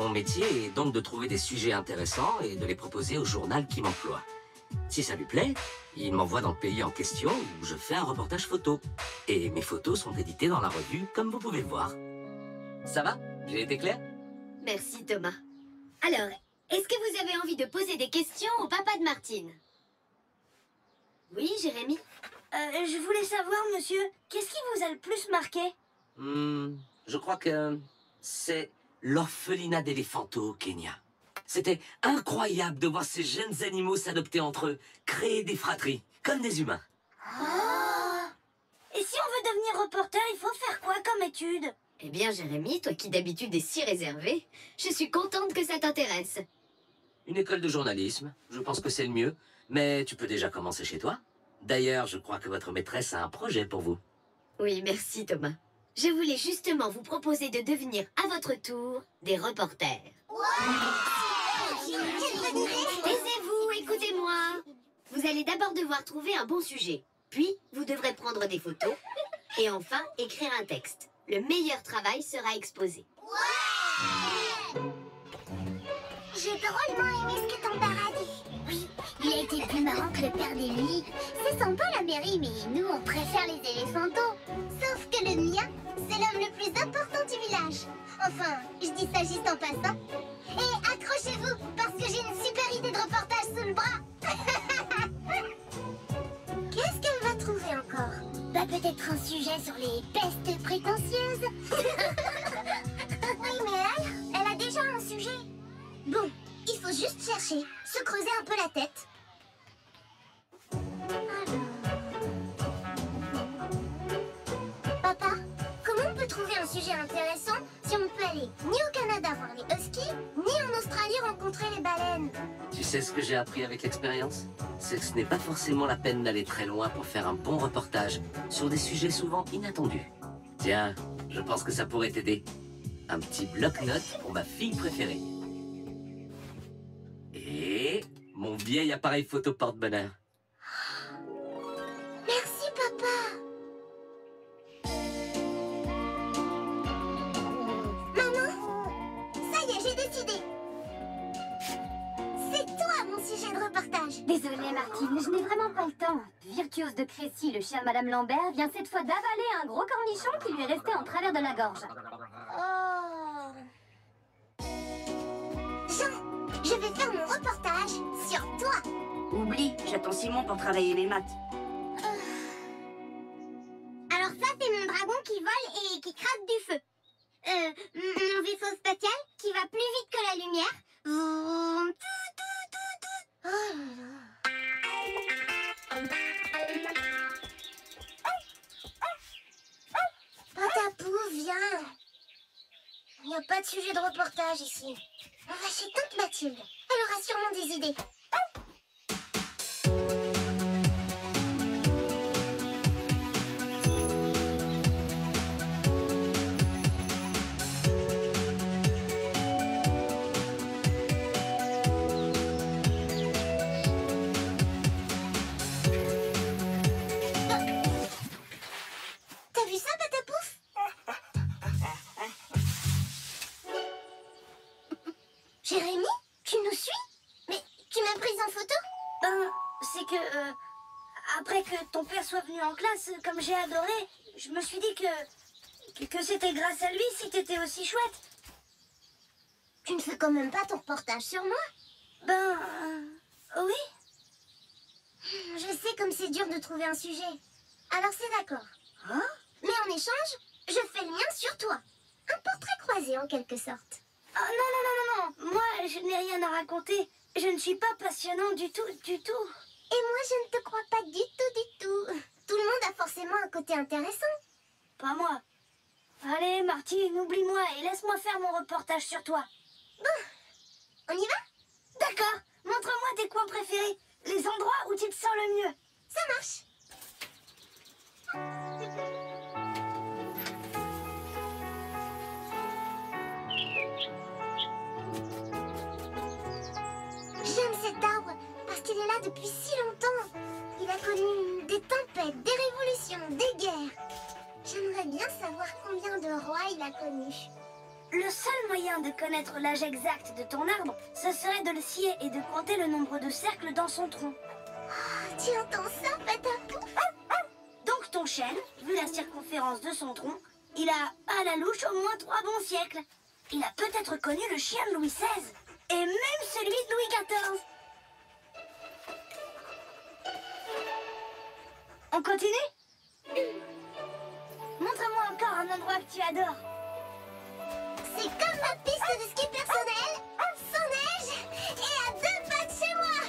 Mon métier est donc de trouver des sujets intéressants et de les proposer au journal qui m'emploie. Si ça lui plaît, il m'envoie dans le pays en question où je fais un reportage photo. Et mes photos sont éditées dans la revue, comme vous pouvez le voir. Ça va? J'ai été clair? Merci Thomas. Alors, est-ce que vous avez envie de poser des questions au papa de Martine? Oui, Jérémy? Je voulais savoir, monsieur, qu'est-ce qui vous a le plus marqué? Je crois que c'est l'orphelinat d'éléphanto au Kenya. C'était incroyable de voir ces jeunes animaux s'adopter entre eux, créer des fratries, comme des humains. Oh! Et si on veut devenir reporter, il faut faire quoi comme étude? Eh bien, Jérémy, toi qui d'habitude es si réservé, je suis contente que ça t'intéresse. Une école de journalisme, je pense que c'est le mieux, mais tu peux déjà commencer chez toi. D'ailleurs, je crois que votre maîtresse a un projet pour vous. Oui, merci Thomas. Je voulais justement vous proposer de devenir à votre tour des reporters. Taisez-vous, écoutez-moi. Vous allez d'abord devoir trouver un bon sujet. Puis, vous devrez prendre des photos. Et enfin, écrire un texte. Le meilleur travail sera exposé. J'ai drôlement aimé ce que ton père a dit. Oui, il a été plus marrant que le père d'Emily. C'est sympa la mairie, mais nous, on préfère les éléphantos. Sauf que le mien, c'est l'homme le plus important du village. Enfin, je dis ça juste en passant. Et accrochez-vous, parce que j'ai une super idée de reportage sous le bras. Qu'est-ce qu'elle va trouver encore? Bah peut-être un sujet sur les pestes prétentieuses. Oui, mais elle a déjà un sujet. Bon, il faut juste chercher, se creuser un peu la tête. Papa, comment on peut trouver un sujet intéressant si on ne peut aller ni au Canada voir les huskies, ni en Australie rencontrer les baleines? Tu sais ce que j'ai appris avec l'expérience? C'est que ce n'est pas forcément la peine d'aller très loin pour faire un bon reportage sur des sujets souvent inattendus. Tiens, je pense que ça pourrait t'aider. Un petit bloc-notes pour ma fille préférée. Et mon vieil appareil photo porte-bonheur. Merci, papa. Maman, ça y est, j'ai décidé. C'est toi mon sujet de reportage. Désolée Martine, je n'ai vraiment pas le temps. Virtuose de Crécy, le chien de Madame Lambert, vient cette fois d'avaler un gros cornichon qui lui est resté en travers de la gorge. Oh. Jean, je vais faire mon reportage sur toi. Oublie, j'attends Simon pour travailler les maths. Alors ça, c'est mon dragon qui vole et qui craque du feu. Mon vaisseau spatial qui va plus vite que la lumière. Vroom, tout, tout, tout, tout. Oh là là. Patapou, viens. Il n'y a pas de sujet de reportage ici. On va chez tante Mathilde. Elle aura sûrement des idées. T'as vu ça, Patapouf? Jérémy, tu nous suis? Mais tu m'as prise en photo? Ben, c'est que... après que ton père soit venu en classe, comme j'ai adoré, je me suis dit que c'était grâce à lui si t'étais aussi chouette. Tu ne fais quand même pas ton reportage sur moi? Ben... oui. Je sais comme c'est dur de trouver un sujet. Alors c'est d'accord. Hein? Mais en échange, je fais le mien sur toi. Un portrait croisé en quelque sorte. Ah, non, non, non, non, non. Moi, je n'ai rien à raconter. Je ne suis pas passionnant du tout, du tout. Et moi, je ne te crois pas du tout, du tout. Tout le monde a forcément un côté intéressant. Pas moi. Allez, Martine, oublie-moi et laisse-moi faire mon reportage sur toi. Bon, on y va? D'accord. Montre-moi tes coins préférés. Les endroits où tu te sens le mieux. Ça marche. J'aime cet arbre parce qu'il est là depuis si longtemps. Il a connu des tempêtes, des révolutions, des guerres. J'aimerais bien savoir combien de rois il a connus. Le seul moyen de connaître l'âge exact de ton arbre, ce serait de le scier et de compter le nombre de cercles dans son tronc. Tu entends ça, Patapou? Donc ton chêne, vu la circonférence de son tronc, il a à la louche au moins 3 bons siècles. Il a peut-être connu le chien de Louis XVI et même celui de Louis XIV. On continue? Montre-moi encore un endroit que tu adores. C'est comme ma piste de ski personnelle, sans neige et à 2 pas de chez moi.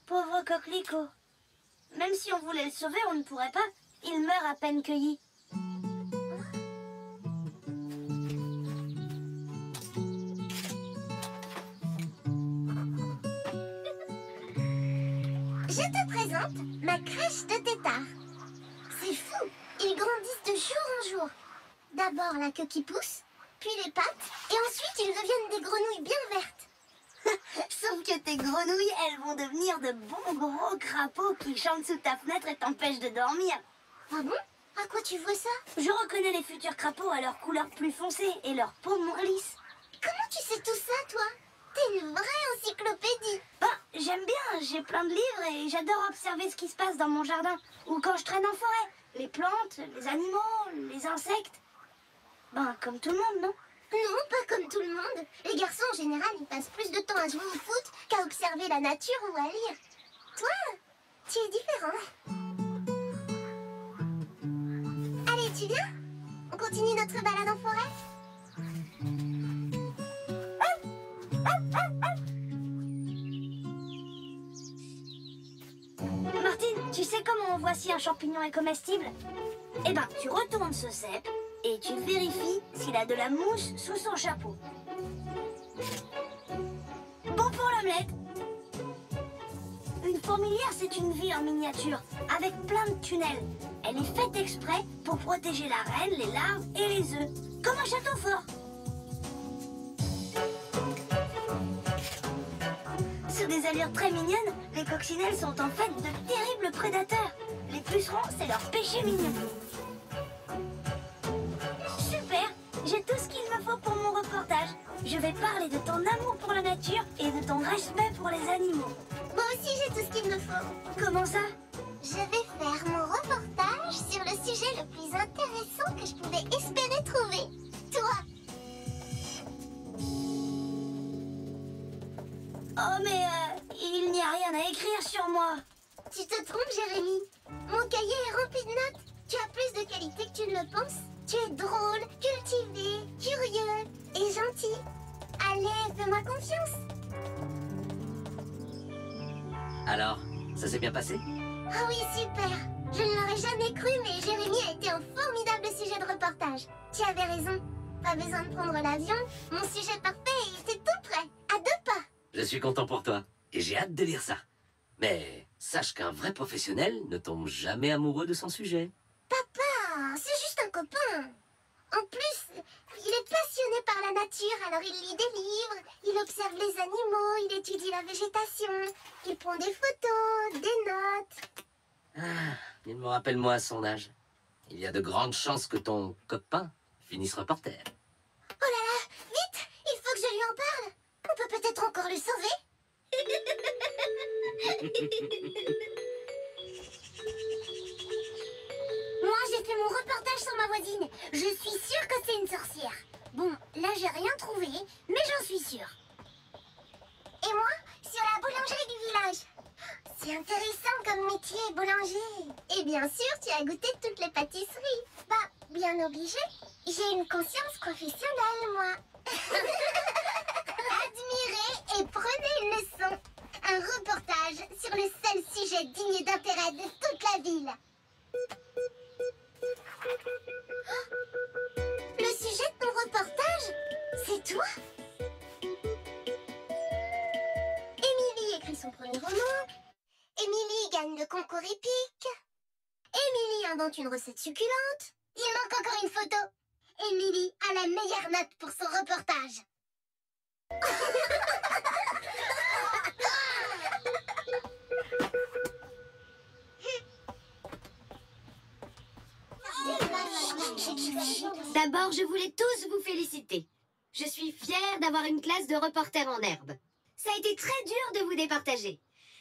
Pauvre coquelicot. Même si on voulait le sauver, on ne pourrait pas. Il meurt à peine cueilli. Je te présente ma crèche de têtards. C'est fou, ils grandissent de jour en jour. D'abord la queue qui pousse, puis les pattes, et ensuite ils deviennent des grenouilles bien vertes. Sauf que tes grenouilles, elles vont devenir de bons gros crapauds qui chantent sous ta fenêtre et t'empêchent de dormir. Ah bon? À quoi tu vois ça? Je reconnais les futurs crapauds à leur couleur plus foncée et leur peau moins lisse. Comment tu sais tout ça, toi? T'es une vraie encyclopédie. Ben, j'aime bien, j'ai plein de livres et j'adore observer ce qui se passe dans mon jardin ou quand je traîne en forêt. Les plantes, les animaux, les insectes. Ben, comme tout le monde, non? Non, pas comme tout le monde. Les garçons, en général, ils passent plus de temps à jouer au foot qu'à observer la nature ou à lire. Toi, tu es différent. Allez, tu viens? On continue notre balade en forêt? Martine, tu sais comment on voit si un champignon est comestible? Eh ben, tu retournes ce cep et tu vérifies s'il a de la mousse sous son chapeau. Bon pour l'omelette. Une fourmilière, c'est une vie en miniature, avec plein de tunnels. Elle est faite exprès pour protéger la reine, les larves et les œufs, comme un château fort. Sous des allures très mignonnes, les coccinelles sont en fait de terribles prédateurs. Les pucerons, c'est leur péché mignon. Super, j'ai tout ce qu'il me faut pour mon reportage. Je vais parler de ton amour pour la nature et de ton respect pour les animaux. Moi aussi, j'ai tout ce qu'il me faut. Comment ça? Je vais faire mon reportage sur le sujet le plus intéressant que je pouvais espérer trouver. Toi. Oh mais il n'y a rien à écrire sur moi. Tu te trompes, Jérémy. Mon cahier est rempli de notes. Tu as plus de qualité que tu ne le penses. Tu es drôle, cultivé, curieux et gentil. Allez, fais-moi confiance. Alors, ça s'est bien passé? Ah oui, super. Je ne l'aurais jamais cru, mais Jérémy a été un formidable sujet de reportage. Tu avais raison. Pas besoin de prendre l'avion. Mon sujet parfait, c'est tout prêt. À 2 pas. Je suis content pour toi et j'ai hâte de lire ça. Mais sache qu'un vrai professionnel ne tombe jamais amoureux de son sujet. Papa, c'est juste un copain. En plus, il est passionné par la nature, alors il lit des livres, il observe les animaux, il étudie la végétation, il prend des photos, des notes. Ah, il me rappelle moi à son âge. Il y a de grandes chances que ton copain finisse reporter. Oh là là, vite, il faut que je lui en parle. On peut peut-être encore le sauver. Moi, j'ai fait mon reportage sur ma voisine. Je suis sûre que c'est une sorcière. Bon, là, j'ai rien trouvé, mais j'en suis sûre. Et moi, sur la boulangerie du village. C'est intéressant comme métier, boulanger. Et bien sûr, tu as goûté toutes les pâtisseries. Bah, bien obligé. J'ai une conscience professionnelle, moi. Admirez et prenez une leçon. Un reportage sur le seul sujet digne d'intérêt de toute la ville. Le sujet de ton reportage, c'est toi? Émilie écrit son premier roman. Émilie gagne le concours épique. Émilie invente une recette succulente. Il manque encore une photo. Émilie a la meilleure notes pour son reportage. D'abord, je voulais tous vous féliciter. Je suis fière d'avoir une classe de reporters en herbe. Ça a été très dur de vous départager.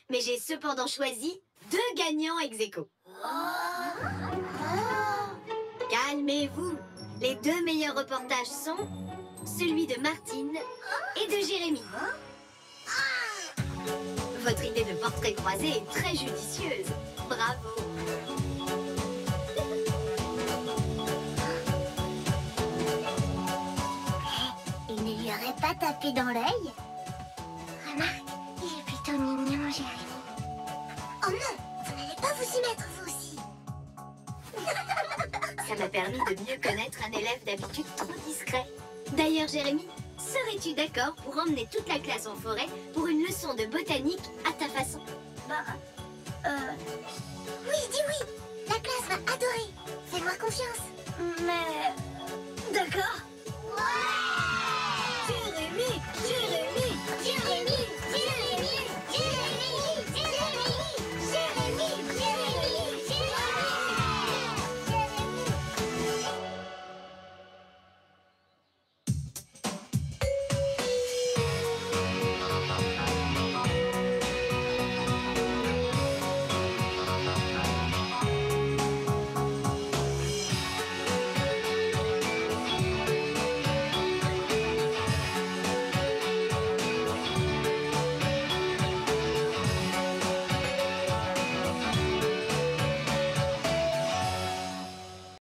Mais j'ai cependant choisi 2 gagnants ex aequo. Calmez-vous. Les 2 meilleurs reportages sont celui de Martine et de Jérémy. Votre idée de portrait croisé est très judicieuse. Bravo. Il ne lui aurait pas tapé dans l'œil? Remarque, il est plutôt mignon, Jérémy. Oh non, vous n'allez pas vous y mettre, vous aussi. Ça m'a permis de mieux connaître un élève d'habitude trop discret. D'ailleurs, Jérémy, serais-tu d'accord pour emmener toute la classe en forêt pour une leçon de botanique à ta façon? Oui, dis oui. La classe va adorer. Fais-moi confiance. Mais